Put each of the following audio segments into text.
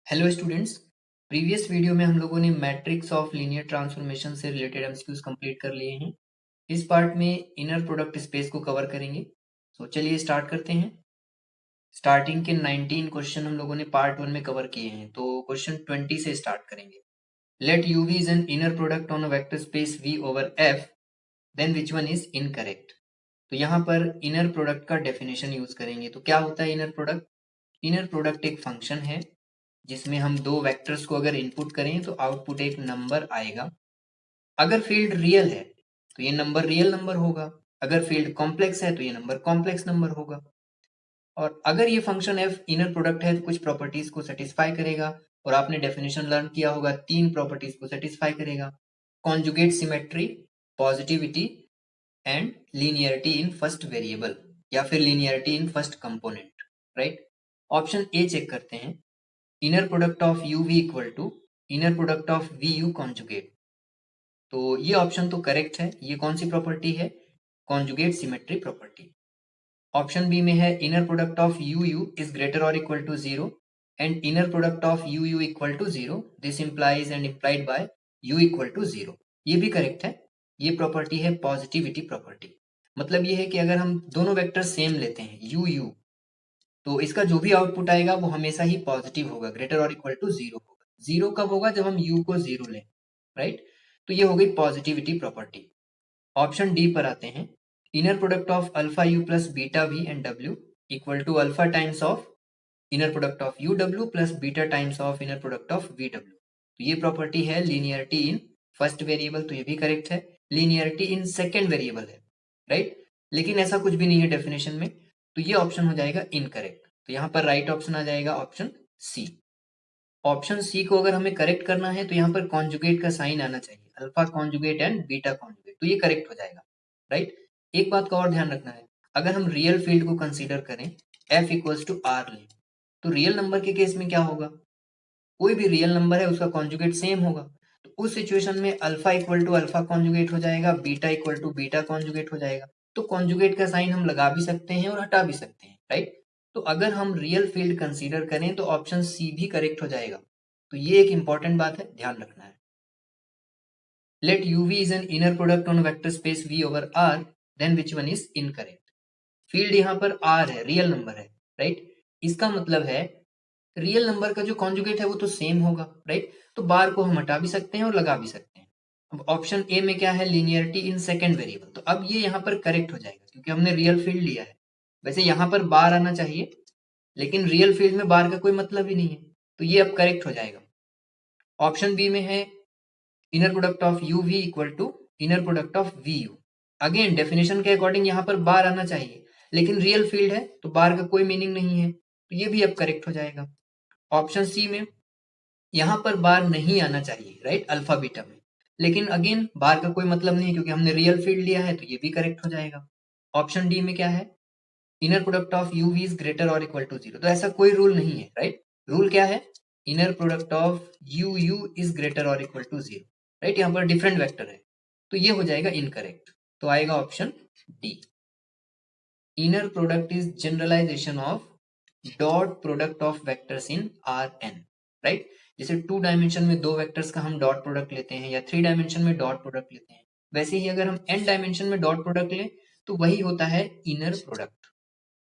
Hello students. Previous video में हम लोगों ने मैट्रिक्स ऑफ लीनियर ट्रांसफॉर्मेशन से रिलेटेड एमसीक्यूज कंप्लीट कर लिए हैं। इस पार्ट में इनर प्रोडक्ट स्पेस को कवर करेंगे। तो चलिए स्टार्ट करते हैं। स्टार्टिंग के 19 क्वेश्चन हम लोगों ने पार्ट 1 में कवर किए हैं, तो क्वेश्चन 20 से स्टार्ट करेंगे। Let U V is an inner product on a vector space V over F, then which one is incorrect. तो यहाँ पर इनर प्रोडक्ट का डेफिनेशन यूज करेंगे। तो क्या होता है इनर प्रोडक्ट? इनर प्रोडक्ट एक फंक्शन है जिसमें हम दो वेक्टर्स को अगर इनपुट करें तो आउटपुट एक नंबर आएगा। अगर फील्ड रियल है तो ये नंबर रियल नंबर होगा, अगर फील्ड कॉम्प्लेक्स है तो ये नंबर कॉम्प्लेक्स नंबर होगा। और अगर ये फंक्शन एफ इनर प्रोडक्ट है तो कुछ प्रॉपर्टीज को सेटिस्फाई करेगा, और आपने डेफिनेशन लर्न किया होगा, तीन प्रॉपर्टीज को सेटिस्फाई करेगा: conjugate symmetry, positivity and linearity in first variable, या फिर linearity in first component. Right. Option A check करते हैं। Inner product of you we equal to inner product of we u conjugate. तो ये option तो correct है। ये कौन सी प्रॉपर्टी है? Conjugate symmetry property. Option B में है inner product of you u is greater और equal to zero and inner product of you U equal to zero, this implies and implied by U equal to zero. ये भी correct है। ये property है positivity property. मतलब ये है कि अगर हम दोनों वेक्टर सेम लेते हैं यू यू, तो इसका जो भी आउटपुट आएगा वो हमेशा ही पॉजिटिव होगा, ग्रेटर और इक्वल टू जीरो होगा। जीरो कब होगा? जब हम यू को जीरो लें। राइट। तो ये हो गई पॉजिटिविटी प्रॉपर्टी। ऑप्शन डी पर आते हैं। Inner product of alpha U plus beta V and W equal to alpha times of inner product of U W plus beta times of inner product of V W. तो ये property है linearity in first variable, तो ये भी correct है। Linearity in second variable है। Right. लेकिन ऐसा कुछ भी नहीं है डेफिनेशन में, तो ये ऑप्शन हो जाएगा इनकरेक्ट। तो यहाँ पर राइट ऑप्शन आ जाएगा ऑप्शन सी। ऑप्शन सी को अगर हमें करेक्ट करना है तो यहाँ पर कॉन्जुगेट का साइन आना चाहिए, alpha conjugate and beta conjugate, तो ये करेक्ट हो जाएगा। राइट। एक बात का और ध्यान रखना है, अगर हम रियल फील्ड को कंसीडर करें, एफ इक्वल्स टू आर लें, तो रियल नंबर के केस में क्या होगा? कोई भी रियल नंबर है उसका कॉन्जुगेट सेम होगा। तो उस सिचुएशन में alpha equal to alpha conjugate हो जाएगा, beta equal to beta conjugate हो जाएगा। तो कॉन्जुगेट का साइन हम लगा भी सकते हैं और हटा भी सकते हैं। राइट। तो अगर हम रियल फील्ड कंसीडर करें तो ऑप्शन सी भी करेक्ट हो जाएगा। तो ये एक इंपॉर्टेंट बात है, ध्यान रखना है। Let uv is an inner product on vector space v over r, then which one is incorrect? Field यहाँ पर r है, रियल नंबर है। राइट। इसका मतलब है रियल नंबर का जो कॉन्जुगेट है वो तो सेम होगा। राइट। तो बार को हम हटा भी सकते हैं और लगा भी सकते हैं। अब ऑप्शन ए में क्या है? Linearity in second variable. तो अब ये यहाँ पर करेक्ट हो जाएगा क्योंकि हमने रियल फील्ड लिया है। वैसे यहाँ पर बार आना चाहिए, लेकिन रियल फील्ड में बार का कोई मतलब ही नहीं है, तो ये अब करेक्ट हो जाएगा। ऑप्शन बी में है inner product of you we equal to inner product of we U. Again definition के अकॉर्डिंग यहाँ पर बार आना चाहिए, लेकिन रियल फील्ड है तो बार का कोई मीनिंग नहीं है, तो ये भी अब करेक्ट हो जाएगा। ऑप्शन सी में यहाँ पर बार नहीं आना चाहिए, राइट, अल्फा बीटा में, लेकिन अगेन बार का कोई मतलब नहीं क्योंकि हमने रियल फील्ड लिया है, तो ये भी करेक्ट हो जाएगा। ऑप्शन डी में क्या है? Inner product of you we is greater और इक्वल टू जीरो। तो ऐसा कोई रूल नहीं है। राइट। रूल क्या है? Inner product of you u is greater और इक्वल टू जीरो। राइट। यहाँ पर डिफरेंट वेक्टर है, तो ये हो जाएगा इनकरेक्ट। तो आएगा option D. Inner product is generalization of dot product of vectors in R N. Right. जैसे 2 डायमेंशन में दो वेक्टर्स का हम डॉट प्रोडक्ट लेते हैं, या 3 डायमेंशन में डॉट प्रोडक्ट लेते हैं, वैसे ही अगर हम n डायमेंशन में डॉट प्रोडक्ट लें तो वही होता है inner product.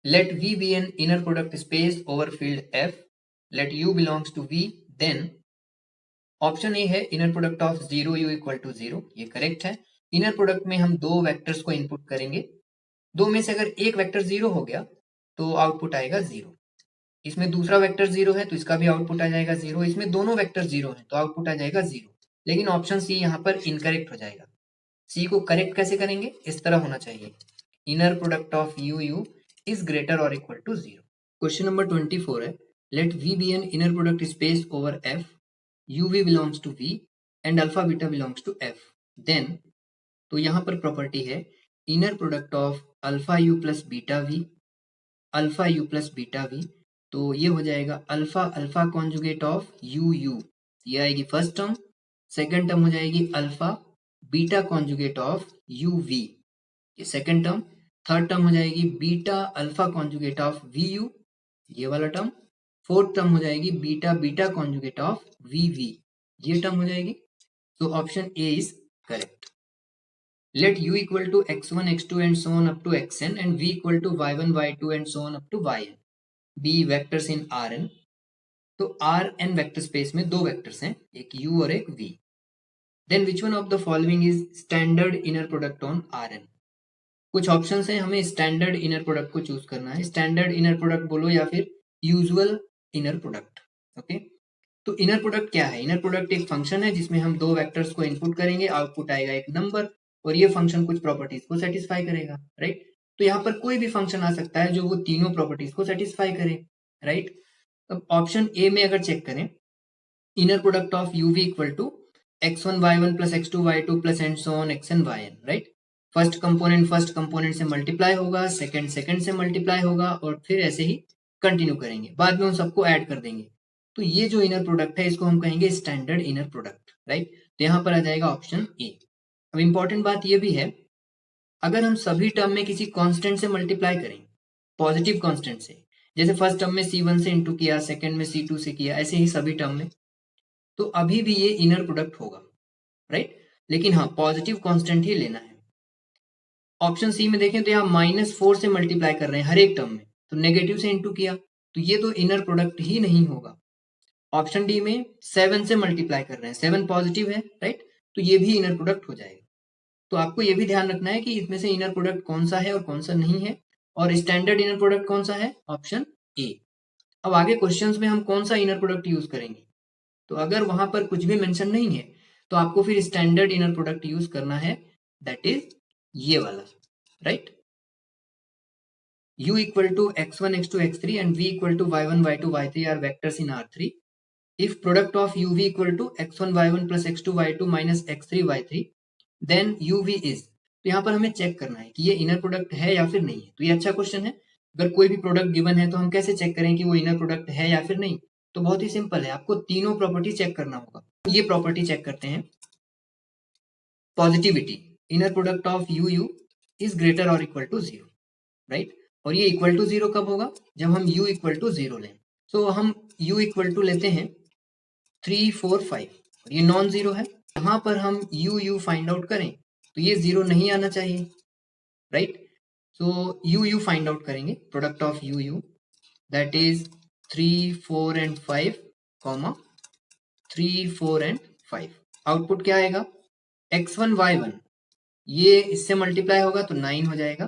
Let V be an inner product space over field F. Let U belongs to V. Then option A है inner product of zero u equal to zero. ये correct है। Inner product में हम दो vectors को input करेंगे, दो में से अगर एक वेक्टर जीरो हो गया तो आउटपुट आएगा जीरो। इसमें दूसरा वेक्टर जीरो है तो इसका भी आउटपुट आ जाएगा जीरो। इसमें दोनों वेक्टर जीरो है तो आउटपुट आ जाएगा जीरो। लेकिन ऑप्शन सी यहाँ पर इनकरेक्ट हो जाएगा। सी को करेक्ट कैसे करेंगे? इस तरह होना चाहिए, inner product of you u is greater और equal to zero. Question number 24 है, let V be an inner product space over F, UV belongs to V and alpha beta belongs to F. Then तो यहाँ पर property है inner product of alpha U plus beta V, alpha U plus beta V. तो ये हो जाएगा alpha alpha conjugate of you U, ये आएगी फर्स्ट टर्म। सेकेंड टर्म हो जाएगी alpha beta conjugate of you we, ये सेकेंड टर्म। थर्ड टर्म हो जाएगी beta alpha conjugate of we U, ये वाला टर्म। फोर्थ टर्म हो जाएगी beta beta conjugate of V V, ये टर्म हो जाएगी। तो option A is correct. Let u equal to x1, x2 and so on up to xn and v equal to y1, y2 and so on up to yn be vectors in Rn। तो Rn vector space में दो vectors हैं, एक u और एक v। Then which one of the following is standard inner product on Rn? कुछ options हैं, हमें स्टैंडर्ड इनर प्रोडक्ट को चूज करना है। स्टैंडर्ड इनर प्रोडक्ट बोलो या फिर यूजुअल इनर प्रोडक्ट। ओके, तो इनर प्रोडक्ट क्या है? इनर प्रोडक्ट एक फंक्शन है जिसमें हम दो वेक्टर्स को इनपुट करेंगे, आउटपुट आएगा एक नंबर और ये फंक्शन कुछ प्रॉपर्टीज को सेटिस्फाई करेगा, राइट। तो यहाँ पर कोई भी फंक्शन आ सकता है जो वो तीनों प्रॉपर्टीज को सेटिस्फाई करे, राइट। अब ऑप्शन ए में अगर चेक करें, inner product of u v equal to x1 y1 plus x2 y2 plus and so on xn yn, right. First component से मल्टीप्लाई होगा, सेकंड से मल्टीप्लाई होगा और फिर ऐसे ही कंटिन्यू करेंगे, बाद में उन सबको ऐड कर देंगे। तो ये जो इनर प्रोडक्ट है इसको हम कहेंगे स्टैंडर्ड इनर प्रोडक्ट, राइट। तो यहाँ पर आ जाएगा ऑप्शन ए। अब इंपॉर्टेंट बात ये भी है, अगर हम सभी टर्म में किसी कांस्टेंट से मल्टीप्लाई करें, पॉजिटिव कांस्टेंट से, जैसे फर्स्ट टर्म में c1 से इंटू किया, सेकंड में c2 से किया, ऐसे ही सभी टर्म में, तो अभी भी ये इनर प्रोडक्ट होगा, राइट। लेकिन हाँ, पॉजिटिव कांस्टेंट ही लेना है। ऑप्शन सी में देखें तो यहाँ -4 से मल्टीप्लाई कर रहे हैं हर एक टर्म में, तो नेगेटिव से इंटू किया, तो ये तो इनर प्रोडक्ट ही नहीं होगा। ऑप्शन डी में 7 से मल्टीप्लाई कर रहे हैं, 7 पॉजिटिव है, राइट, तो ये भी इनर प्रोडक्ट हो जाएगा। तो आपको ये भी ध्यान रखना है कि इसमें से इनर प्रोडक्ट कौन सा है और कौन सा नहीं है, और स्टैंडर्ड इनर प्रोडक्ट कौन सा है, ऑप्शन ए। अब आगे क्वेश्चंस में हम कौन सा इनर प्रोडक्ट यूज करेंगे, तो अगर वहां पर कुछ भी मेंशन नहीं है तो आपको फिर स्टैंडर्ड इनर प्रोडक्ट यूज करना है, दैट इज ये वाला, right. u equal to x1 x2 x3 and v equal to y1 y2 y3 are vectors in R3 if product of uv equal to x1 y1 plus x2 y2 minus x3 y3 then uv is। तो यहाँ पर हमें check करना है कि ये inner product है या फिर नहीं है। तो ये अच्छा क्वेश्चन है। अगर कोई भी प्रोडक्ट गिवन है तो हम कैसे चेक करें कि वो इनर प्रोडक्ट है या फिर नहीं? तो बहुत ही सिंपल है, आपको तीनों प्रॉपर्टी चेक करना होगा। ये प्रॉपर्टी चेक करते हैं, positivity, inner product of you u is greater और इक्वल टू 0, राइट। और ये इक्वल टू 0 कब होगा? जब हम u इक्वल टू 0 लें। तो हम u इक्वल टू लेते हैं 3 4 5 और ये नॉन जीरो है। यहाँ पर हम u फाइंड आउट करें तो ये 0 नहीं आना चाहिए, राइट। सो u फाइंड आउट करेंगे, product of u that is 3 4 and 5 comma 3 4 and 5। Output क्या आएगा? x1 y1 ये इससे मल्टीप्लाई होगा तो 9 हो जाएगा,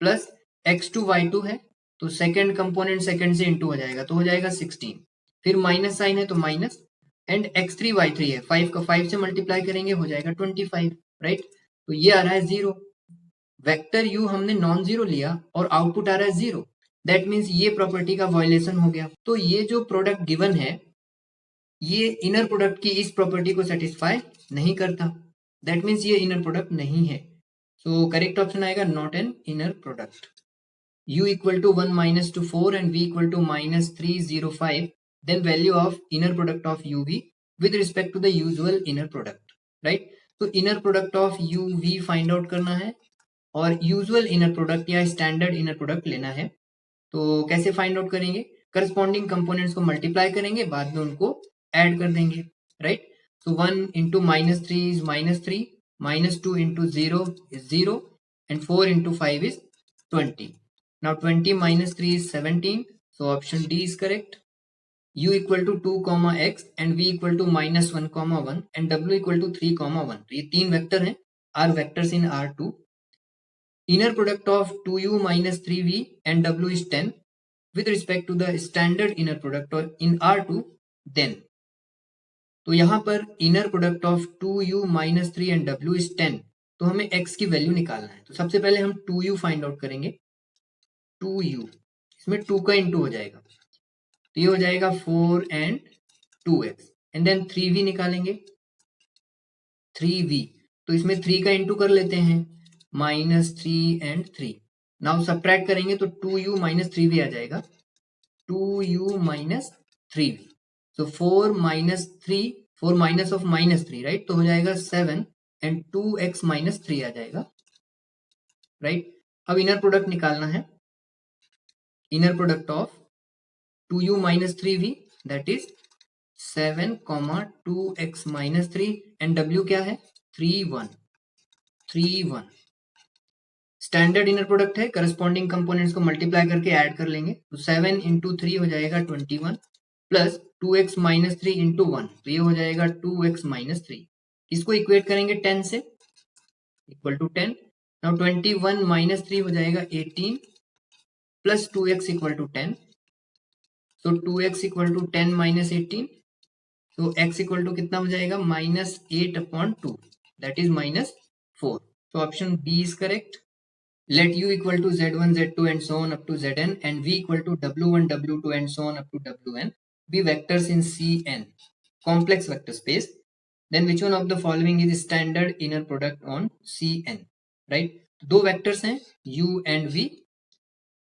प्लस x2 y2 है तो सेकंड कंपोनेंट सेकंड से इंटू हो जाएगा तो हो जाएगा 16, फिर माइनस साइन है तो माइनस, एंड x3 y3 है 5 का 5 से मल्टीप्लाई करेंगे हो जाएगा 25, राइट। तो ये आ रहा है 0। वेक्टर u हमने नॉन जीरो लिया और आउटपुट आ रहा है 0, दैट मीन्स ये प्रॉपर्टी का वायलेशन हो गया। तो ये जो प्रोडक्ट गिवन है ये इनर प्रोडक्ट की इस प्रॉपर्टी को सेटिस्फाई नहीं करता, दैट मीन्स ये इनर प्रोडक्ट नहीं है। सो करेक्ट ऑप्शन आएगा not an inner product. u equal to 1 minus to 4 and v equal to minus 305, then value of inner product of uv with respect to the usual inner product, right। तो inner product of uv find out करना है और usual inner product या standard inner product लेना है। तो कैसे find out करेंगे? करस्पॉन्डिंग कंपोनेंट्स को मल्टीप्लाई करेंगे, बाद में उनको ऐड कर देंगे, right. So 1 into -3 is -3, -2 into 0 is 0 and 4 into 5 is 20। Now 20 minus 3 is 17. So option D is correct. U equal to 2 comma x and v equal to minus 1 comma 1 and w equal to 3 comma 1. तो ये तीन vector हैं, are vectors in R2. Inner product of 2u minus 3v and w is 10 with respect to the standard inner product in R2 then। तो यहाँ पर inner product of 2u minus 3 and w is 10, तो हमें x की value निकालना है। तो सबसे पहले हम 2u फाइंड आउट करेंगे, 2u, इसमें 2 का इंटू हो जाएगा तो ये हो जाएगा 4 and 2x, and then 3v निकालेंगे, 3v, तो इसमें 3 का इंटू कर लेते हैं, -3 एंड 3। नाउ सब्ट्रैक्ट करेंगे तो 2u माइनस 3v आ जाएगा, 2u माइनस 3v। तो 4 माइनस 3, 4 माइनस ऑफ -3, राइट, तो हो जाएगा 7 एंड 2x माइनस 3 आ जाएगा, राइट। अब इनर प्रोडक्ट निकालना है, inner product of 2u minus 3v that is 7 2x minus 3 and w क्या है 3 1 स्टैंडर्ड इनर प्रोडक्ट है, करस्पॉन्डिंग कंपोनेंट्स को मल्टीप्लाई करके ऐड कर लेंगे तो 7 इंटू 3 हो जाएगा 21 प्लस 2x माइनस 3 इंटू 1 तो ये हो जाएगा 2x माइनस 3। इसको इक्वेट करेंगे 10 से इक्वल टू 10। नाउ 21 माइनस 3 हो जाएगा 18 प्लस 2x इक्वल टू 10 तो 2x इक्वल टू 10 माइनस 18 तो x इक्वल टू कितना हो जाएगा minus 8 upon 2 that is minus 4। तो option B is correct. Let u equal to z1, z2 and so on up to zn and v equal to w1, w2 and so on up to wn be vectors in Cn, complex vector space. Then which one of the following is standard inner product on Cn? Right? दो vectors हैं u and v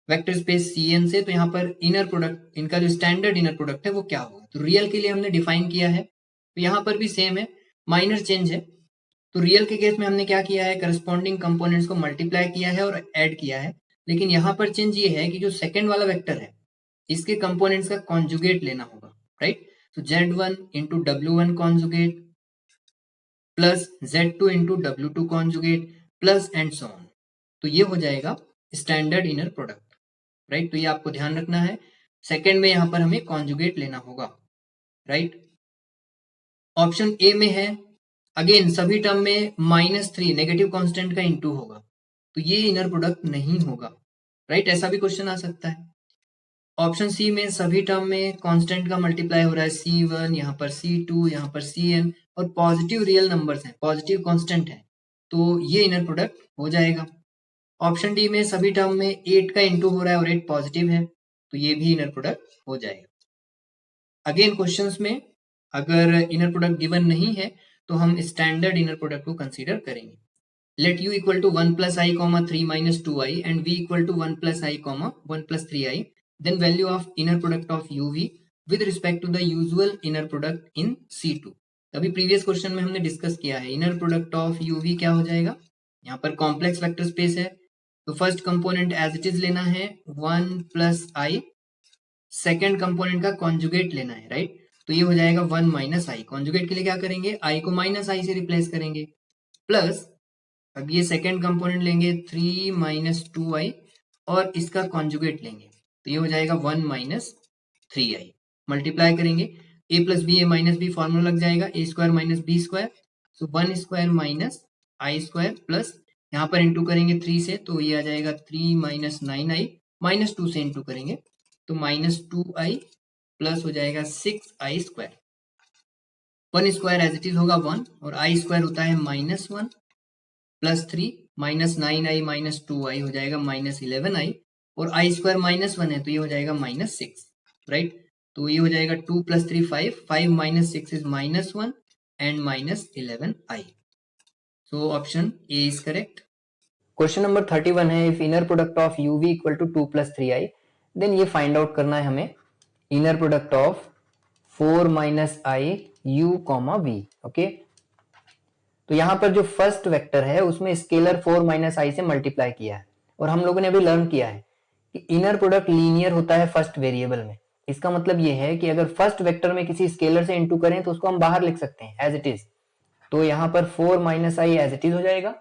vector space Cn से, तो यहाँ पर inner product इनका जो standard inner product है वो क्या होगा। तो रियल के लिए हमने डिफाइन किया है, तो यहाँ पर भी सेम है, माइनर चेंज है। तो रियल के केस में हमने क्या किया है, करस्पॉन्डिंग कंपोनेंट्स को मल्टीप्लाई किया है और ऐड किया है, लेकिन यहाँ पर चेंज ये है कि जो सेकंड वाला वेक्टर है इसके कंपोनेंट्स का कॉन्जुगेट लेना होगा, राइट। तो z1 into w1 conjugate plus z2 into w2 conjugate plus and so on, तो ये हो जाएगा स्टैंडर्ड इनर प्रोडक्ट, राइट। तो ये आपको ध्यान रखना है, सेकेंड में यहाँ पर हमें कॉन्जुगेट लेना होगा, राइट। ऑप्शन ए में है अगेन सभी टर्म में -3 नेगेटिव कांस्टेंट का इनटू होगा, तो ये इनर प्रोडक्ट नहीं होगा, राइट। ऐसा भी क्वेश्चन आ सकता है। ऑप्शन सी में सभी टर्म में कांस्टेंट का मल्टीप्लाई हो रहा है, C1 यहाँ पर C2 यहाँ पर Cn और पॉजिटिव रियल नंबर्स हैं, पॉजिटिव कांस्टेंट है, तो ये इनर प्रोडक्ट हो जाएगा। ऑप्शन डी में सभी टर्म में 8 का इनटू हो रहा है और 8 पॉजिटिव है, तो ये भी इनर प्रोडक्ट हो जाएगा। अगेन क्वेश्चंस में अगर इनर प्रोडक्ट गिवन नहीं है तो हम स्टैंडर्ड इनर प्रोडक्ट को कंसीडर करेंगे। Let u equal to 1 plus I comma 3 minus 2i and v equal to 1 plus I comma 1 plus 3i, then value of inner product of uv with respect to the usual inner product in C2। अभी previous question में हमने discuss किया है, inner product of uv क्या हो जाएगा, यहाँ पर कॉम्प्लेक्स वेक्टर स्पेस है, तो first component as it is लेना है 1 प्लस आई, सेकेंड कंपोनेंट का कॉन्जुगेट लेना है, राइट। तो ये हो जाएगा 1 माइनस आई, कॉन्जुगेट के लिए क्या करेंगे, आई को माइनस आई से रिप्लेस करेंगे, प्लस अब ये सेकेंड कंपोनेंट लेंगे 3 माइनस 2i और इसका कॉन्जुगेट लेंगे, तो ये हो जाएगा 1 माइनस 3i, मल्टीप्लाई करेंगे a plus B A minus B formula लग जाएगा a square minus B square, so 1 square minus I square plus यहाँ पर इंटू करेंगे 3 से, तो ये आ जाएगा 3 माइनस 9i माइनस 2 से इंटू करेंगे तो माइनस 2i प्लस हो जाएगा 6i square. 1 square as it is होगा 1 और i स्क्वायर होता है -1 plus 3 minus 9i minus 2i हो जाएगा माइनस 11i और i स्क्वायर -1 है तो ये हो जाएगा -6, राइट। तो ये हो जाएगा 2 plus 3 5 minus 6 is -1 and minus 11i, so option A is correct. Question number 31 है, if inner product of uv equal to 2 plus 3i, then ये फाइंड आउट करना है हमें inner product of 4 minus I u comma v, okay. तो यहाँ पर जो first vector है उसमें स्केलर 4 माइनस आई से मल्टीप्लाई किया है और हम लोगों ने अभी लर्न किया है कि इनर प्रोडक्ट लीनियर होता है फर्स्ट वेरिएबल में। इसका मतलब ये है कि अगर फर्स्ट वेक्टर में किसी स्केलर से इंटू करें तो उसको हम बाहर लिख सकते हैं एज इट इज, तो यहाँ पर 4 minus I as it is हो जाएगा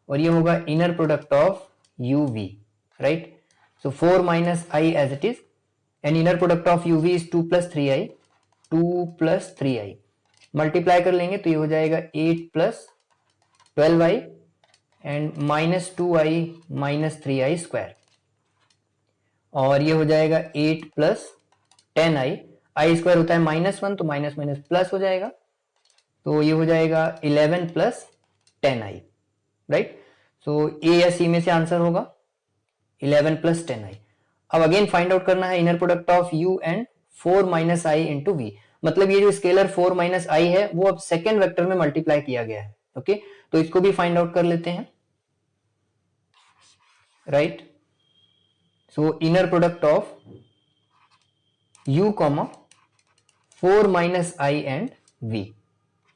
और ये होगा inner product of uv, right. So 4 minus I as it is and inner product of uv is 2 plus 3i, 2 plus 3i multiply कर लेंगे तो ये हो जाएगा 8 plus 12i and minus 2i minus 3i square और ये हो जाएगा 8 प्लस 10i, आई स्क्वायर होता है -1 तो माइनस माइनस प्लस हो जाएगा, तो ये हो जाएगा 11 प्लस 10i, राइट। सो ए या सी में से आंसर होगा 11 प्लस 10i। अब अगेन फाइंड आउट करना है inner product of u and 4 minus I into V, मतलब ये जो स्केलर 4 माइनस आई है वो अब सेकेंड वेक्टर में मल्टीप्लाई किया गया है, ओके। तो इसको भी फाइंड आउट कर लेते हैं, right. So inner product of u comma 4 minus I and v,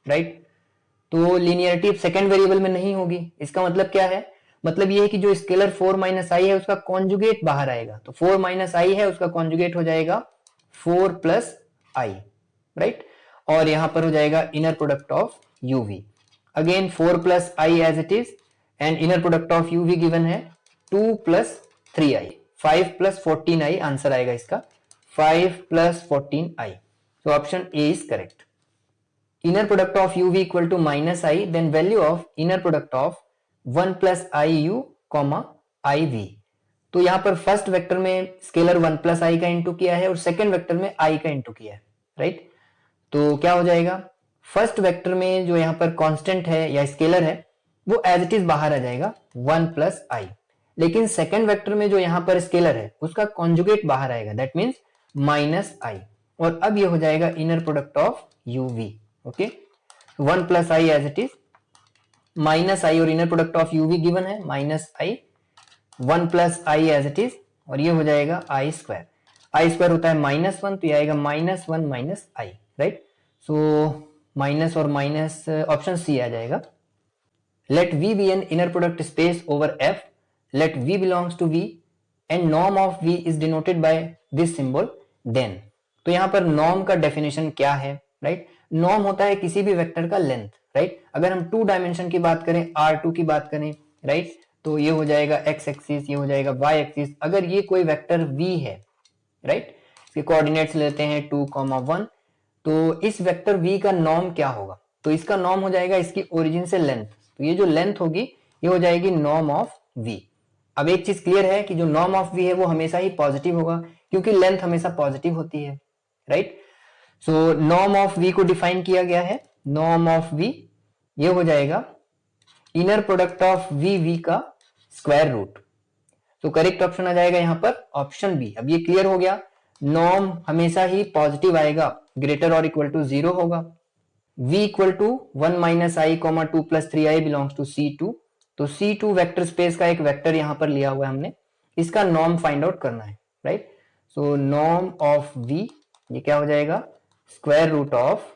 right. तो लिनियरिटी सेकेंड वेरिएबल में नहीं होगी, इसका मतलब क्या है, मतलब ये है कि जो स्केलर 4 माइनस आई है उसका कॉन्जुगेट बाहर आएगा, तो 4 माइनस आई है उसका कॉन्जुगेट हो जाएगा 4 प्लस आई, राइट। और यहां पर हो जाएगा inner product of U V, again 4 plus I as it is, and inner product of UV given है 2 plus 3i, 5 plus 14i answer आएगा इसका, 5 plus 14i। So option A is correct. Inner product of uv equal to minus I, then value of inner product of 1 plus iu comma iv. तो यहां पर first vector में scalar 1 plus आई का into किया है और सेकेंड वेक्टर में आई का इंटू किया है, राइट। तो क्या हो जाएगा, फर्स्ट वेक्टर में जो यहां पर कांस्टेंट है या स्केलर है वो एज इट इज बाहर आ जाएगा 1 प्लस आई, लेकिन सेकेंड वेक्टर में जो यहां पर स्केलर है उसका कॉन्जुगेट बाहर आएगा, दैट मीन्स माइनस आई, और अब ये हो जाएगा inner product of u v, okay. 1 plus I as it is, minus i और inner product of UV given है minus i, 1 plus I as it is, और ये हो जाएगा आई स्क्वायर, आई स्क्वायर होता है -1, तो ये आएगा -1 minus I, right. So minus और माइनस ऑप्शन सी आ जाएगा। Let V be an inner product space over F, let V belongs to V and norm of V is denoted by this symbol then। तो यहां पर norm का definition क्या है, right. Norm होता है किसी भी वेक्टर का लेंथ, राइट। अगर हम 2 डायमेंशन की बात करें, R2 की बात करें, राइट, तो ये हो जाएगा x एक्सिस, ये हो जाएगा y एक्सिस। अगर ये कोई वेक्टर V है, राइट, इसके कोऑर्डिनेट्स लेते हैं 2, 1, तो इस वेक्टर V का नॉर्म क्या होगा, तो इसका नॉर्म हो जाएगा इसकी ओरिजिन से लेंथ, तो ये जो लेंथ होगी ये हो जाएगी नॉर्म ऑफ V। अब एक चीज क्लियर है कि जो नॉर्म ऑफ V है वो हमेशा ही पॉजिटिव होगा क्योंकि लेंथ हमेशा पॉजिटिव होती है, right. So norm of V को डिफाइन किया गया है, नॉर्म ऑफ V ये हो जाएगा इनर प्रोडक्ट ऑफ V का स्क्वायर रूट। तो करेक्ट ऑप्शन आ जाएगा यहां पर ऑप्शन बी। अब ये क्लियर हो गया, नॉर्म हमेशा ही पॉजिटिव आएगा, ग्रेटर और इक्वल टू 0 होगा। V equal to 1 minus I comma 2 plus 3i belongs to C2। तो C2 वेक्टर स्पेस का एक वेक्टर यहां पर लिया हुआ है हमने, इसका नॉर्म फाइंड आउट करना है, right. So norm of V ये क्या हो जाएगा, square root of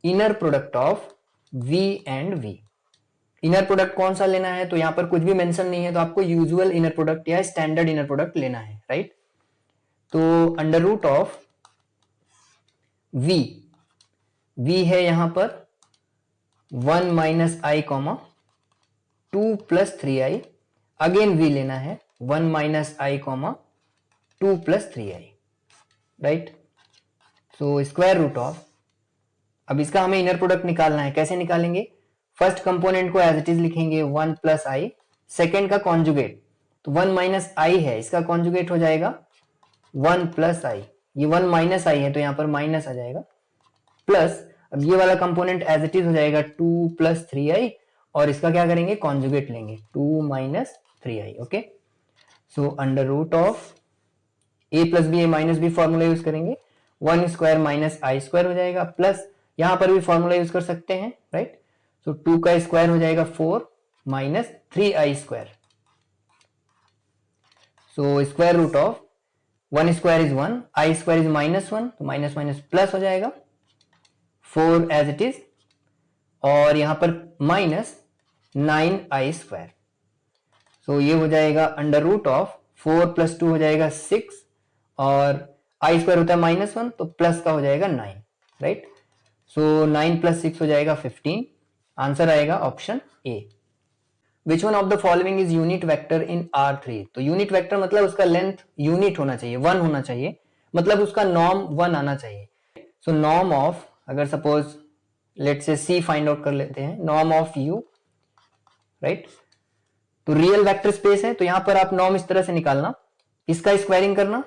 inner product of V and V। Inner product कौन सा लेना है, तो यहां पर कुछ भी मेंशन नहीं है, तो आपको यूजुअल इनर प्रोडक्ट या स्टैंडर्ड इनर प्रोडक्ट लेना है, राइट। तो अंडर रूट ऑफ V है यहां पर 1 माइनस आई comma 2 plus 3i, again V लेना है 1 minus I comma 2 plus 3i, right. So square root of, अब इसका हमें इनर प्रोडक्ट निकालना है, कैसे निकालेंगे, फर्स्ट कंपोनेंट को एज इट इज लिखेंगे 1 प्लस आई, सेकेंड का कॉन्जुगेट, तो 1 माइनस आई है, इसका कॉन्जुगेट हो जाएगा 1 प्लस आई, ये 1 माइनस आई है तो यहां पर माइनस आ जाएगा, प्लस अब ये वाला कंपोनेंट एज इट इज हो जाएगा 2 प्लस 3i, और इसका क्या करेंगे, कॉन्जुगेट लेंगे 2 minus 3i, okay. So under root of a plus B, a minus B formula use करेंगे, 1 स्क्वायर माइनस आई स्क्वायर हो जाएगा, प्लस यहां पर भी फॉर्मूला यूज कर सकते हैं, राइट। सो 2 का स्क्वायर हो जाएगा 4 minus 3i square. So square root of 1 square is 1, I square is -1, तो माइनस माइनस प्लस हो जाएगा 4 एज इट इज, और यहां पर माइनस 9i स्क्वायर। सो ये हो जाएगा अंडर रूट ऑफ 4 प्लस 2 हो जाएगा 6, और आई स्क्वायर होता है -1 तो प्लस का हो जाएगा 9, राइट। सो 9 प्लस 6 हो जाएगा 15, आंसर आएगा option A. Which one of the following is unit vector in R3। तो यूनिट वेक्टर मतलब उसका लेंथ यूनिट होना चाहिए, 1 होना चाहिए, मतलब उसका नॉर्म 1 आना चाहिए। सो नॉर्म ऑफ, अगर सपोज लेट से C फाइंड आउट कर लेते हैं, नॉर्म ऑफ U, राइट। तो रियल वेक्टर स्पेस है तो यहां पर आप नॉर्म इस तरह से निकालना, इसका स्क्वायरिंग करना,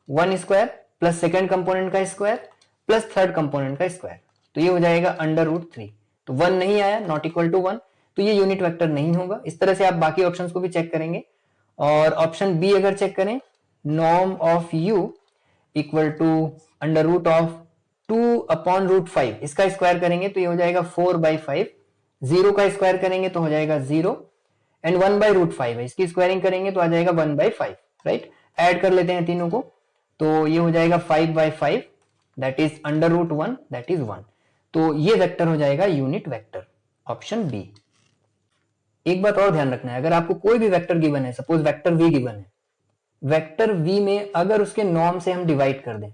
1 स्क्वायर प्लस सेकेंड कंपोनेंट का स्क्वायर प्लस थर्ड कंपोनेंट का स्क्वायर, तो ये हो जाएगा अंडर रूट 3। तो 1 नहीं आया, नॉट इक्वल टू 1, तो ये यूनिट वेक्टर नहीं होगा। इस तरह से आप बाकी ऑप्शंस को भी चेक करेंगे, और ऑप्शन बी अगर चेक करें, norm of U equal to under root of 2 upon root 5, इसका स्क्वायर करेंगे तो ये हो जाएगा 4/5, 0 का स्क्वायर करेंगे तो हो जाएगा 0, एंड 1/√5 है, इसकी स्क्वायरिंग करेंगे तो आ जाएगा 1/5, राइट। ऐड कर लेते हैं तीनों को, तो ये हो जाएगा 5/5, that is under root 1, that is 1। तो ये वेक्टर हो जाएगा यूनिट वेक्टर, ऑप्शन बी। एक बात और ध्यान रखना है, अगर आपको कोई भी वेक्टर गिवन है, सपोज वेक्टर V गिवन है, वेक्टर V में अगर उसके नॉर्म से हम डिवाइड कर दें,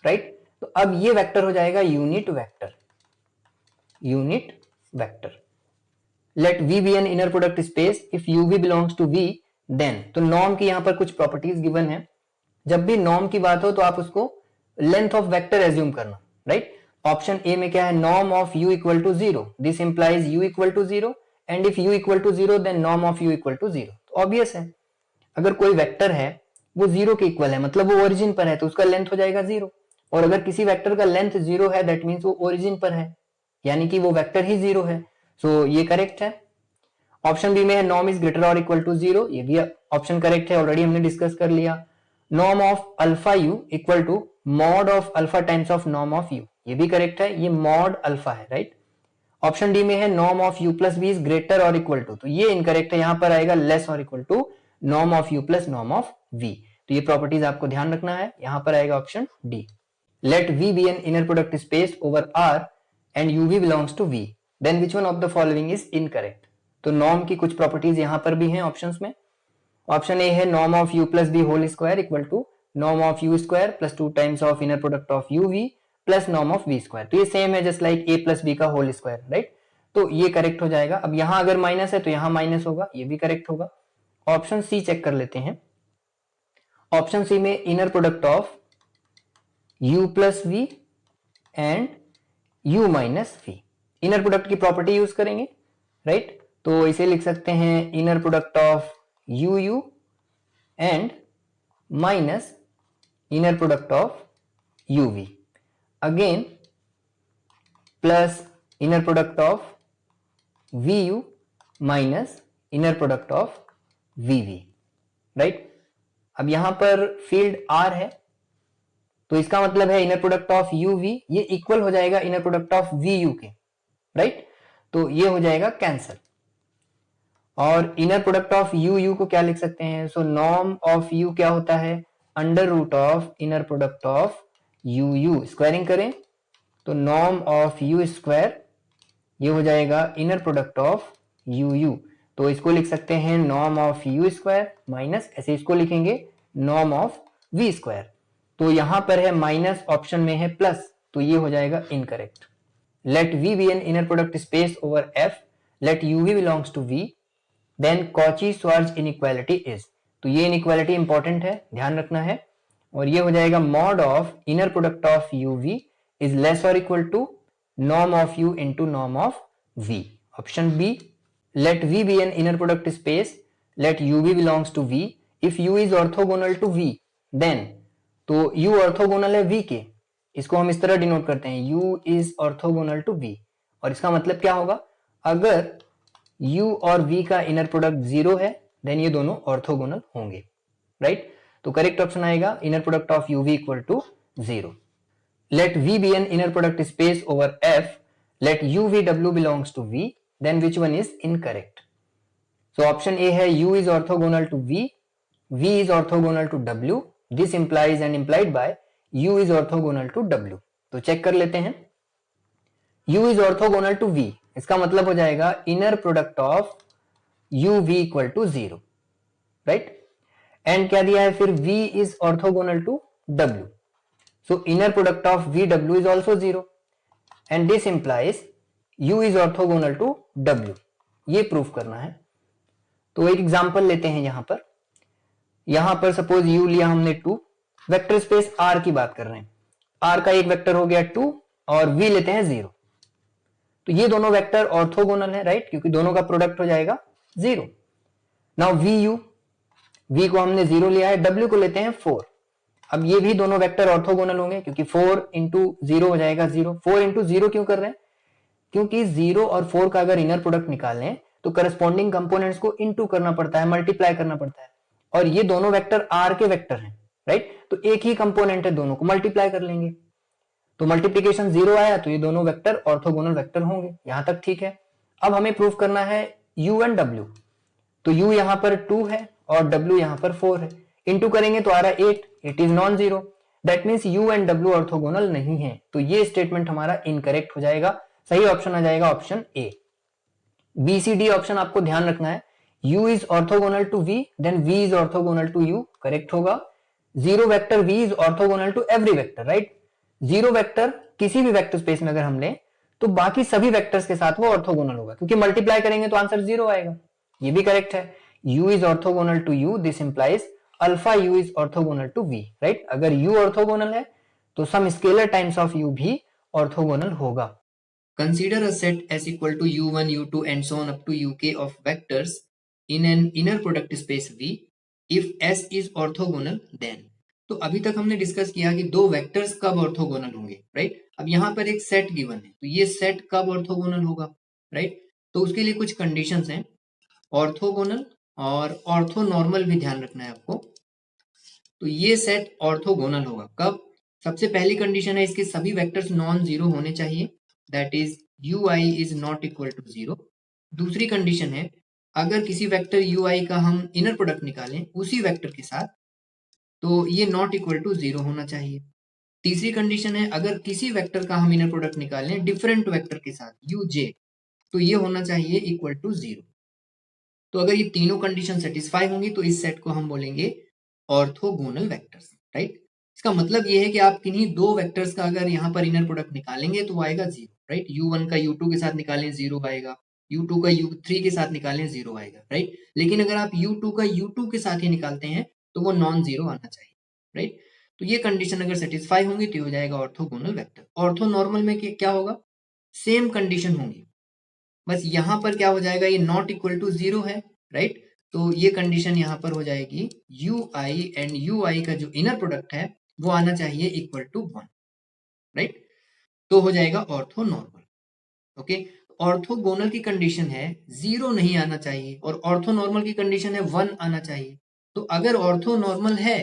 राइट। तो अब ये वेक्टर हो जाएगा unit vector, unit vector. Let V be an inner product space if UV belongs to V then। तो नॉर्म की यहां पर कुछ प्रॉपर्टीज गिवन है। जब भी नॉर्म की बात हो तो आप उसको लेंथ ऑफ वेक्टर एज्यूम करना, राइट। ऑप्शन ए में क्या है, norm of u equal to 0, this implies u equal to 0 and if u equal to 0 then norm of u equal to 0। तो ऑब्वियस है, अगर कोई वेक्टर है वो 0 के इक्वल है, मतलब वो ओरिजिन पर है, तो उसका लेंथ हो जाएगा 0। और अगर किसी वेक्टर का लेंथ 0 है दैट मींस वो ओरिजिन पर है, यानी कि वो वेक्टर ही 0 है। सो ये करेक्ट है। ऑप्शन बी में है नॉर्म इज ग्रेटर और इक्वल टू 0, ये भी ऑप्शन करेक्ट है, ऑलरेडी हमने डिस्कस कर लिया। Norm of alpha U equal to mod of alpha times of norm of U, ये भी करेक्ट है, ये मॉड अल्फा है, राइट। ऑप्शन डी में है norm of U plus B is greater और इक्वल टू, तो ये इनकरेक्ट है, यहां पर आएगा लेस और equal to norm of U plus norm of V. तो ये प्रॉपर्टीज आपको ध्यान रखना है, यहां पर आएगा option D. Let we be an inner product space over R and U we belongs to we, then which one of the following is incorrect. तो नॉर्म की कुछ प्रॉपर्टीज यहां पर भी हैं ऑप्शंस में। ऑप्शन ए है norm of U plus B whole square equal to norm of you square plus 2 times of inner product of you V plus norm of V square. तो ये सेम है just like A plus B का whole square, right. तो ये correct हो जाएगा। अब यहां अगर माइनस है तो यहां माइनस होगा, ये भी करेक्ट होगा। ऑप्शन सी चेक कर लेते हैं। ऑप्शन सी में inner product of u plus V and u minus V, inner product की प्रॉपर्टी यूज करेंगे, राइट। तो इसे लिख सकते हैं inner product of you U and minus inner product of you V, again plus inner product of we U minus inner product of V V, right. अब यहां पर फील्ड आर है, तो इसका मतलब है inner product of you we ये equal हो जाएगा inner product of we u के, राइट। तो ये हो जाएगा कैंसल। और inner product of you u को क्या लिख सकते हैं, सो नॉर्म ऑफ यू क्या होता है, under root of inner product of you u, squaring करें तो नॉर्म ऑफ यू स्क्वायर, ये हो जाएगा inner product of you u. तो इसको लिख सकते हैं norm of you square minus, ऐसे इसको लिखेंगे नॉर्म ऑफ वी स्क्वायर। तो यहां पर है माइनस, ऑप्शन में है प्लस, तो ये हो जाएगा incorrect. Let we be an inner product space over F, let u we belongs to we, then Cauchy Schwarz inequality is. तो ये इनइक्वालिटी इंपॉर्टेंट है, ध्यान रखना है। और ये हो जाएगा mod of inner product of you we is less और equal to norm of u into norm of v, option B. Let we be an inner product space, let u we belongs to v if u is orthogonal to we, then, तो u orthogonal है v के, इसको हम इस तरह denote करते हैं u is orthogonal to v। और इसका मतलब क्या होगा, अगर u और v का इनर प्रोडक्ट 0 है देन ये दोनों ऑर्थोगोनल होंगे, राइट। तो करेक्ट ऑप्शन आएगा inner product of uv equal to 0। Let v be an inner product space over f, let uvw belongs to v, then which one is incorrect. So option A है u is orthogonal to v, v is orthogonal to w, this implies and implied by u is orthogonal to w। तो check कर लेते हैं, u is orthogonal to v, इसका मतलब हो जाएगा inner product of u v equal to 0, right. And क्या दिया है फिर, v is orthogonal to w, so inner product of v w is also 0 and this implies u is orthogonal to w, ये proof करना है। तो एक example लेते हैं यहां पर सपोज u लिया हमने 2, वेक्टर स्पेस r की बात कर रहे हैं, r का एक वेक्टर हो गया 2 और v लेते हैं 0, तो ये दोनों वेक्टर ऑर्थोगोनल है, राइट, क्योंकि दोनों का प्रोडक्ट हो जाएगा 0। नाउ v को हमने 0 लिया है, w को लेते हैं 4। अब ये भी दोनों वेक्टर ऑर्थोगोनल होंगे क्योंकि 4 इंटू 0 हो जाएगा 0। 4 इंटू 0 क्यों कर रहे हैं, क्योंकि 0 और 4 का अगर इनर प्रोडक्ट निकालें तो करस्पॉन्डिंग कंपोनेंट्स को इनटू करना पड़ता है, मल्टीप्लाई करना पड़ता है, और ये दोनों वेक्टर r के वेक्टर हैं, राइट। तो एक ही कंपोनेंट है, दोनों को मल्टीप्लाई कर लेंगे, तो मल्टीप्लीकेशन 0 आया तो ये दोनों वेक्टर ऑर्थोगोनल वेक्टर होंगे, यहां तक ठीक है। अब हमें प्रूफ करना है u एंड w, तो u यहां पर 2 है और w यहां पर 4 है, इनटू करेंगे तो आ रहा है 8, it is non zero, that means u and w orthogonal नहीं है, तो ये स्टेटमेंट हमारा इनकरेक्ट हो जाएगा। सही ऑप्शन आ जाएगा option A. B C D option आपको ध्यान रखना है, u is orthogonal to v, then v is orthogonal to u, correct होगा। 0 vector v is orthogonal to every vector, right? Zero vector किसी भी वेक्टर स्पेस में अगर हम लें तो बाकी सभी वेक्टर्स के साथ वो ऑर्थोगोनल होगा, क्योंकि मल्टीप्लाई करेंगे तो आंसर जीरो आएगा। ये भी करेक्ट है। u is orthogonal to u, this implies alpha u is orthogonal to v, right. अगर u ऑर्थोगोनल है तो some scalar times of u भी ऑर्थोगोनल होगा। Consider a set s equal to u1 u2 and so on up to uk of vectors in an inner product space v if s is orthogonal then. तो अभी तक हमने discuss किया कि दो vectors कब ऑर्थोगोनल होंगे, राइट। अब यहाँ पर एक सेट गिवन है, तो ये सेट कब ऑर्थोगोनल होगा, राइट। तो उसके लिए कुछ कंडीशंस हैं, ऑर्थोगोनल और ऑर्थोनॉर्मल भी ध्यान रखना है आपको। तो ये सेट ऑर्थोगोनल होगा कब? सबसे पहली कंडीशन है इसके सभी वेक्टर्स नॉन जीरो होने चाहिए, that is ui is not equal to zero. दूसरी कंडीशन है अगर किसी वेक्टर ui का हम इनर प्रोडक्ट निकालें उसी वेक्टर के साथ तो ये नॉट इक्वल टू जीरो होना चाहिए। तीसरी कंडीशन है अगर किसी वेक्टर का हम इनर प्रोडक्ट निकालें डिफरेंट वेक्टर के साथ uj तो ये होना चाहिए इक्वल टू जीरो। तो अगर ये तीनों कंडीशन सेटिस्फाई होंगी तो इस सेट को हम बोलेंगे ऑर्थोगोनल वेक्टर्स, राइट। इसका मतलब ये है कि आप किन्हीं दो वेक्टर्स का अगर यहाँ पर इनर प्रोडक्ट निकालेंगे तो आएगा जीरो, राइट। u1 का u2 के साथ निकालें जीरो आएगा, u2 का u3 के साथ निकालें जीरो आएगा, राइट। लेकिन अगर आप u2 का u2 के साथ ही निकालते हैं तो वो नॉन जीरो आना चाहिए, राइट। तो ये कंडीशन अगर सेटिस्फाई होंगी तो हो जाएगा ऑर्थोगोनल वेक्टर। ऑर्थोनॉर्मल में क्या होगा? सेम कंडीशन होंगी, बस यहाँ पर क्या हो जाएगा, ये नॉट इक्वल टू जीरो है, राइट। तो ये कंडीशन यहाँ पर हो जाएगी ui एंड ui का जो इनर प्रोडक्ट है वो आना चाहिए इक्वल टू वन, राइट। तो हो जाएगा ऑर्थोनॉर्मल। ओके, ऑर्थोगोनल की कंडीशन है जीरो नहीं आना चाहिए और ऑर्थोनॉर्मल की कंडीशन है वन आना चाहिए। तो अगर ऑर्थोनॉर्मल है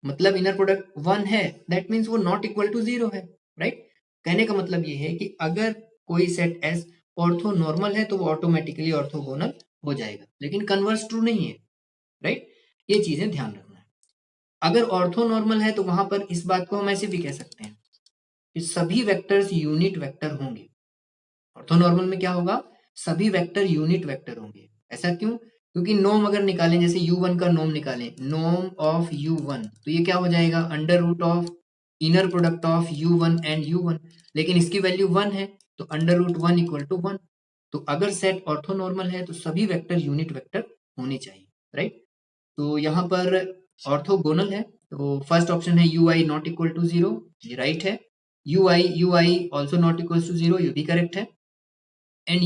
मतलब इनर प्रोडक्ट वन है, दैट मीन्स वो नॉट इक्वल टू जीरो है, राइट। कहने का मतलब ये है कि अगर कोई सेट S ऑर्थोनॉर्मल है तो वो ऑटोमेटिकली ऑर्थोगोनल हो जाएगा, लेकिन कन्वर्स ट्रू नहीं है, राइट। ये चीजें ध्यान रखना है। अगर ऑर्थोनॉर्मल है तो वहां पर इस बात को हम ऐसे भी कह सकते हैं कि सभी वेक्टर्स यूनिट वेक्टर होंगे। ऑर्थोनॉर्मल में क्या होगा? सभी वेक्टर यूनिट वेक्टर होंगे। ऐसा क्यों? क्योंकि नॉर्म अगर निकालें, जैसे u1 का नॉर्म निकालें, नॉर्म ऑफ u1, तो ये क्या हो जाएगा? Under root of inner product of u1 and u1, लेकिन इसकी वैल्यू 1 है तो अंडर रूट 1 इक्वल टू 1। तो अगर सेट ऑर्थोनॉर्मल है तो सभी वेक्टर यूनिट वेक्टर होने चाहिए, राइट। तो यहाँ पर ऑर्थोगोनल है तो फर्स्ट ऑप्शन है ui not equal to zero, ये राइट है। ui also not equal to zero, ये भी करेक्ट है। And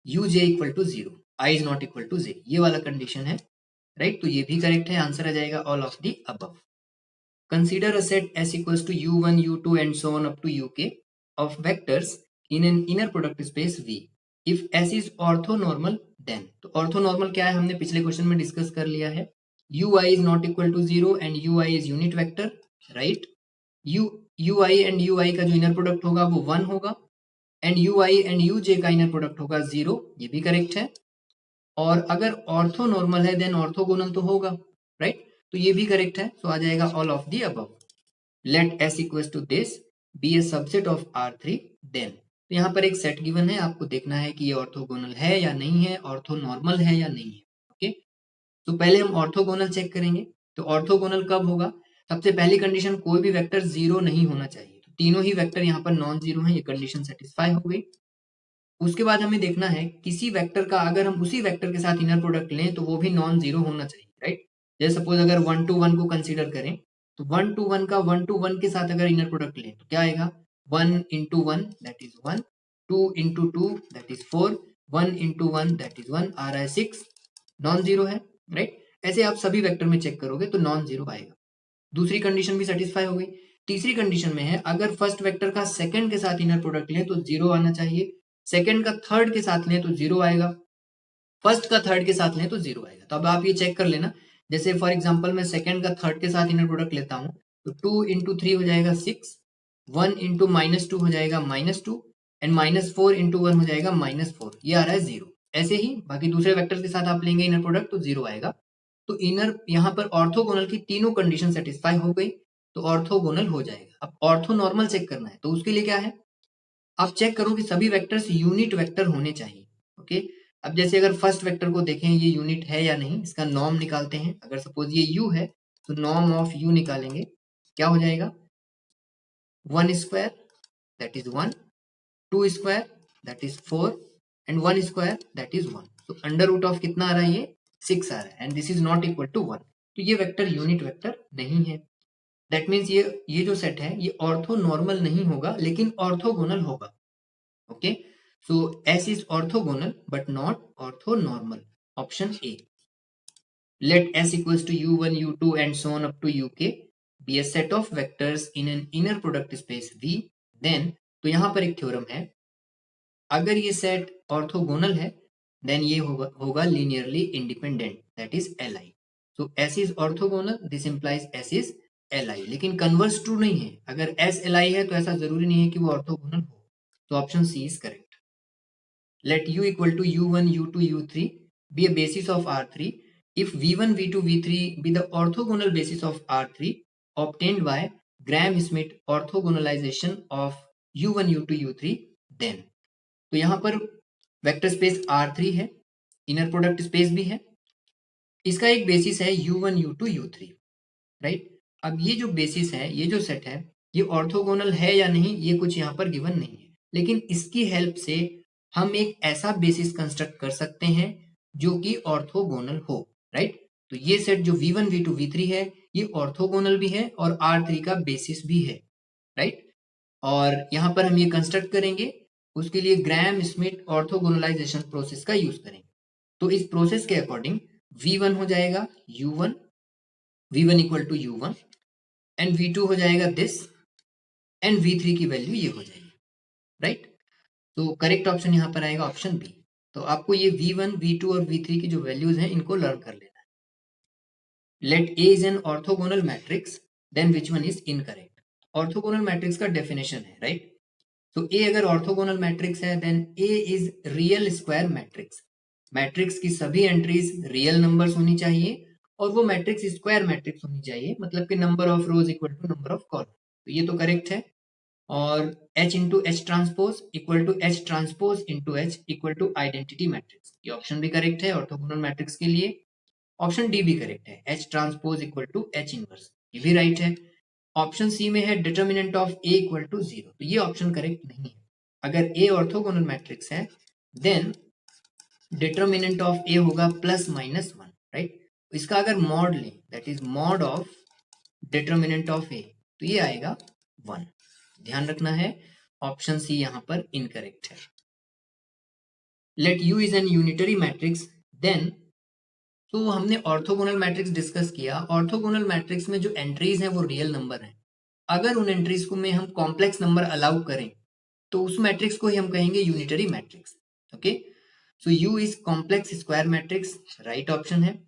uj equal to zero, i is not equal to j, ये वाला कंडीशन है, राइट। तो ये भी करेक्ट है, आंसर आ जाएगा all of the above. Consider a set s equals to u1 u2 and so on up to uk of vectors in an inner product space v if s is orthonormal then. तो orthonormal क्या है हमने पिछले question में discuss कर लिया है, ui is not equal to zero and ui is unit vector, right. ui and ui का जो इनर प्रोडक्ट होगा वो 1 होगा एंड ui एंड uj का इनर प्रोडक्ट होगा 0, ये भी करेक्ट है। और अगर ऑर्थोनॉर्मल है देन ऑर्थोगोनल तो होगा, राइट। तो ये भी करेक्ट है, तो आ जाएगा all of the above. Let s equals to this be a subset of R3 then. तो यहाँ पर एक सेट गिवन है, आपको देखना है कि ये ऑर्थोगोनल है या नहीं है, ऑर्थोनॉर्मल है या नहीं है। ओके, तो पहले हम ऑर्थोगोनल चेक करेंगे। तो ऑर्थोगोनल कब होगा? सबसे पहली कंडीशन, कोई भी वेक्टर जीरो नहीं होना चाहिए। तो तीनों ही वेक्टर यहाँ पर नॉन जीरो है, ये कंडीशन सेटिस्फाई हो गई। उसके बाद हमें देखना है किसी वेक्टर का अगर हम उसी वेक्टर के साथ इनर प्रोडक्ट लें तो वो भी नॉन जीरो होना चाहिए, राइट। जैसे सपोज अगर 1 टू 1 को कंसीडर करें तो 1 टू 1 का 1 टू 1 के साथ अगर इनर प्रोडक्ट लें तो क्या आएगा? 1 into 1 that is 1, 2 into 2 that is 4, 1 into 1 that is 1, आ रहा है 6, नॉन जीरो है, राइट। ऐसे आप सभी वेक्टर में चेक करोगे तो नॉन जीरो आएगा। दूसरी कंडीशन भी सेटिस्फाई हो गई। तीसरी कंडीशन में है अगर फर्स्ट वेक्टर का सेकंड के साथ इनर प्रोडक्ट लें तो जीरो आना चाहिए, सेकंड का थर्ड के साथ लें तो जीरो आएगा, फर्स्ट का थर्ड के साथ लें तो जीरो आएगा। तो अब आप ये चेक कर लेना, जैसे फॉर एग्जांपल मैं सेकंड का थर्ड के साथ इनर प्रोडक्ट लेता हूँ तो 2 इंटू 3 हो जाएगा 6, 1 इंटू माइनस टू हो जाएगा -2 एंड -4 इंटू 1 हो जाएगा -4, ये आ रहा है जीरो। ऐसे ही बाकी दूसरे वेक्टर के साथ आप लेंगे इनर प्रोडक्ट तो जीरो आएगा। तो इनर यहाँ पर ऑर्थोगोनल की तीनों कंडीशन सेटिस्फाई हो गई तो ऑर्थोगोनल हो जाएगा। अब ऑर्थोनॉर्मल चेक करना है तो उसके लिए क्या है, आप चेक करो कि सभी वेक्टर्स यूनिट वेक्टर होने चाहिए। ओके, अब जैसे अगर फर्स्ट वेक्टर को देखें ये यूनिट है या नहीं, इसका नॉर्म निकालते हैं। अगर सपोज ये u है तो नॉर्म ऑफ u निकालेंगे, क्या हो जाएगा? 1 square that is 1, 2 square that is 4 and 1 square that is 1. तो अंडर रूट ऑफ कितना आ रहा है, ये 6 आ रहा है, and this is not equal to 1. तो ये वेक्टर यूनिट वेक्टर नहीं है. दैट मीन्स ये जो सेट है ये ऑर्थो नॉर्मल नहीं होगा लेकिन ऑर्थोगोनल होगा. Okay, so S is orthogonal but not orthonormal. Option A. Let S equals to U1, U2 and so on up to UK be a set of vectors in an inner product space V. Then तो यहां पर एक theorem है, अगर ये set orthogonal है then ये होगा linearly independent, that is Li. So S is orthogonal, this implies S is Li. लेकिन कन्वर्स ट्रू नहीं है, अगर S Li है तो ऐसा जरूरी नहीं है कि वो ऑर्थोगोनल हो. तो option C is correct. Let U equal to U1, U2, U3 be a basis of R3 if V1, V2, V3 be the orthogonal basis of R3 obtained by Gram-Schmidt orthogonalization of U1, U2, U3, then. तो यहां पर vector space R3 है, inner product space भी है, इसका एक basis है U1, U2, U3, right. अब ये जो बेसिस है, ये जो सेट है, ये ऑर्थोगोनल है या नहीं ये कुछ यहाँ पर गिवन नहीं है, लेकिन इसकी हेल्प से हम एक ऐसा बेसिस कंस्ट्रक्ट कर सकते हैं जो कि ऑर्थोगोनल हो, राइट. तो ये सेट जो V1, V2, V3 है ये ऑर्थोगोनल भी है और R3 का बेसिस भी है, राइट. और यहाँ पर हम ये कंस्ट्रक्ट करेंगे, उसके लिए ग्राम स्मिथ ऑर्थोगोनलाइजेशन प्रोसेस का यूज करेंगे. तो इस प्रोसेस के अकॉर्डिंग V1 हो जाएगा U1, V1 equal to U1 and V2 हो जाएगा दिस एंड V3 की वैल्यू ये हो जाएगी, राइट. तो करेक्ट ऑप्शन यहाँ पर आएगा ऑप्शन बी. तो आपको ये V1, V2 और V3 की जो वैल्यूज हैं इनको लर्न कर लेना है. Let A is an orthogonal matrix then which one is incorrect. Orthogonal matrix का डेफिनेशन है, राइट. तो A अगर ऑर्थोगोनल मैट्रिक्स है then A is real square matrix. Matrix की सभी एंट्रीज रियल नंबर्स होनी चाहिए और वो मैट्रिक्स स्क्वायर मैट्रिक्स होनी चाहिए, मतलब कि number of rows equal to number of column. तो ये तो करेक्ट है. और H into H transpose equal to H transpose into H equal to identity matrix. ये ऑप्शन भी करेक्ट है ऑर्थोगोनल मैट्रिक्स के लिए. ऑप्शन डी भी करेक्ट है, H transpose equal to H inverse, ये भी राइट है. ऑप्शन सी में है determinant of A equal to 0, तो ये ऑप्शन करेक्ट नहीं है. अगर ए ऑर्थोगोनल मैट्रिक्स है देन डिटर्मिनेंट ऑफ ए होगा प्लस माइनस 1, राइट. इसका अगर मॉड लें that is mod of determinant of A, तो ये आएगा 1. ध्यान रखना है ऑप्शन सी यहां पर इनकरेक्ट है. Let U is an unitary matrix then. तो हमने ऑर्थोगोनल मैट्रिक्स डिस्कस किया. ऑर्थोगोनल मैट्रिक्स में जो एंट्रीज हैं वो रियल नंबर हैं. अगर उन एंट्रीज को में हम कॉम्प्लेक्स नंबर अलाउ करें तो उस मैट्रिक्स को ही हम कहेंगे unitary matrix. Okay, so u is complex square matrix, right option है.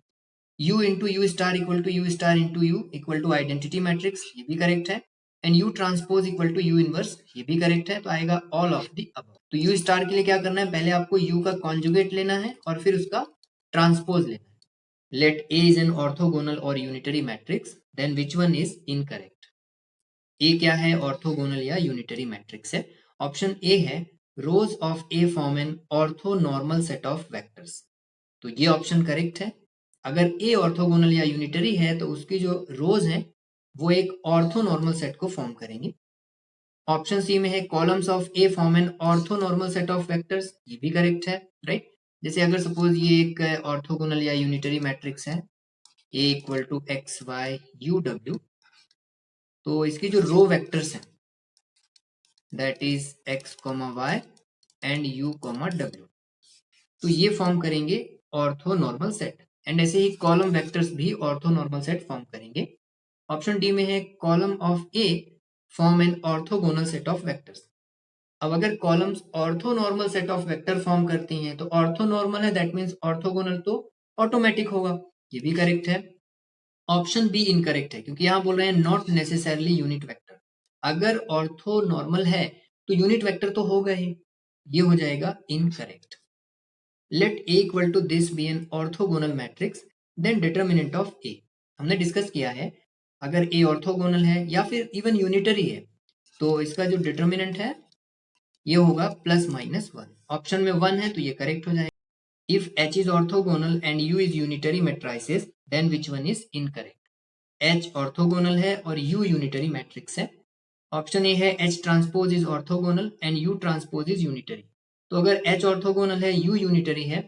U into u star equal to u star into u equal to identity matrix, ये भी करेक्ट है. And u transpose equal to u inverse, ये भी correct है. तो आएगा all of the above. तो यू स्टार के लिए क्या करना है, पहले आपको यू का कॉन्जुगेट लेना है और फिर उसका ट्रांसपोज लेना है. Let A is an orthogonal or unitary matrix, then which one is incorrect? A क्या है, ऑर्थोगोनल या यूनिटरी मैट्रिक्स है. ऑप्शन ए है रोज of A form N orthonormal set of vectors. तो ये ऑप्शन करेक्ट है. अगर ए ऑर्थोगोनल या यूनिटरी है तो उसकी जो रोज हैं वो एक ऑर्थोनॉर्मल सेट को फॉर्म करेंगे. ऑप्शन सी में है columns of A form N orthonormal set of vectors, ये भी करेक्ट है, राइट. जैसे अगर सपोज ये एक ऑर्थोगोनल या यूनिटरी मैट्रिक्स है A equal to x y u डब्ल्यू, तो इसकी जो रो वेक्टर्स हैं that is x comma y and u comma डब्ल्यू, तो ये फॉर्म करेंगे ऑर्थोनॉर्मल सेट. एंड ऐसे ही कॉलम वेक्टर्स भी ऑर्थोनॉर्मल सेट फॉर्म करेंगे. ऑप्शन डी में है column of A form an orthogonal set of vectors. अब अगर columns orthonormal set of vector form करती हैं तो ऑर्थोनॉर्मल है दैट मींस ऑर्थोगोनल तो ऑटोमेटिक होगा, ये भी करेक्ट है. ऑप्शन बी इनकरेक्ट है क्योंकि यहां बोल रहे हैं नॉट नेसेसरली यूनिट वेक्टर. अगर ऑर्थोनॉर्मल है तो यूनिट वेक्टर तो होगा ही, ये हो जाएगा incorrect. Let A equal to this be an orthogonal matrix then determinant of A. हमने डिस्कस किया है अगर ए ऑर्थोगोनल है या फिर इवन यूनिटरी है तो इसका जो डिटर्मिनेंट है ये होगा प्लस माइनस 1. ऑप्शन में 1 है तो ये करेक्ट हो जाएगा. If H is orthogonal and U is unitary matrices then which one is incorrect. H orthogonal है और U यूनिटरी मैट्रिक्स है. ऑप्शन ए है H transpose is orthogonal and U transpose is unitary. तो अगर H orthogonal है, U unitary है,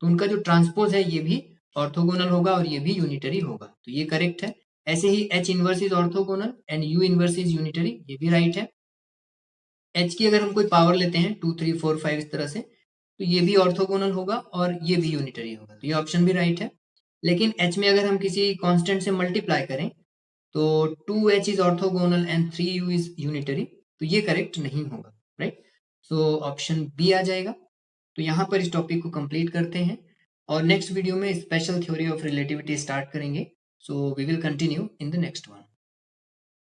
तो उनका जो ट्रांसपोज है ये भी ऑर्थोगोनल होगा और ये भी यूनिटरी होगा, तो ये करेक्ट है। ऐसे ही H inverse is orthogonal and U inverse is unitary, ये भी राइट है। H की अगर हम कोई पावर लेते हैं 2 3 4 5 इस तरह से, तो ये भी ऑर्थोगोनल होगा और ये भी यूनिटरी होगा, तो ये ऑप्शन भी राइट है। लेकिन H में अगर हम किसी कांस्टेंट से मल्टीप्लाई करें तो 2H is orthogonal and 3U is unitary, तो ये करेक्ट नहीं होगा, राइट। सो ऑप्शन बी आ जाएगा। तो यहाँ पर इस टॉपिक को कंप्लीट करते हैं और नेक्स्ट वीडियो में special theory of relativity start करेंगे। So we will continue in the next one.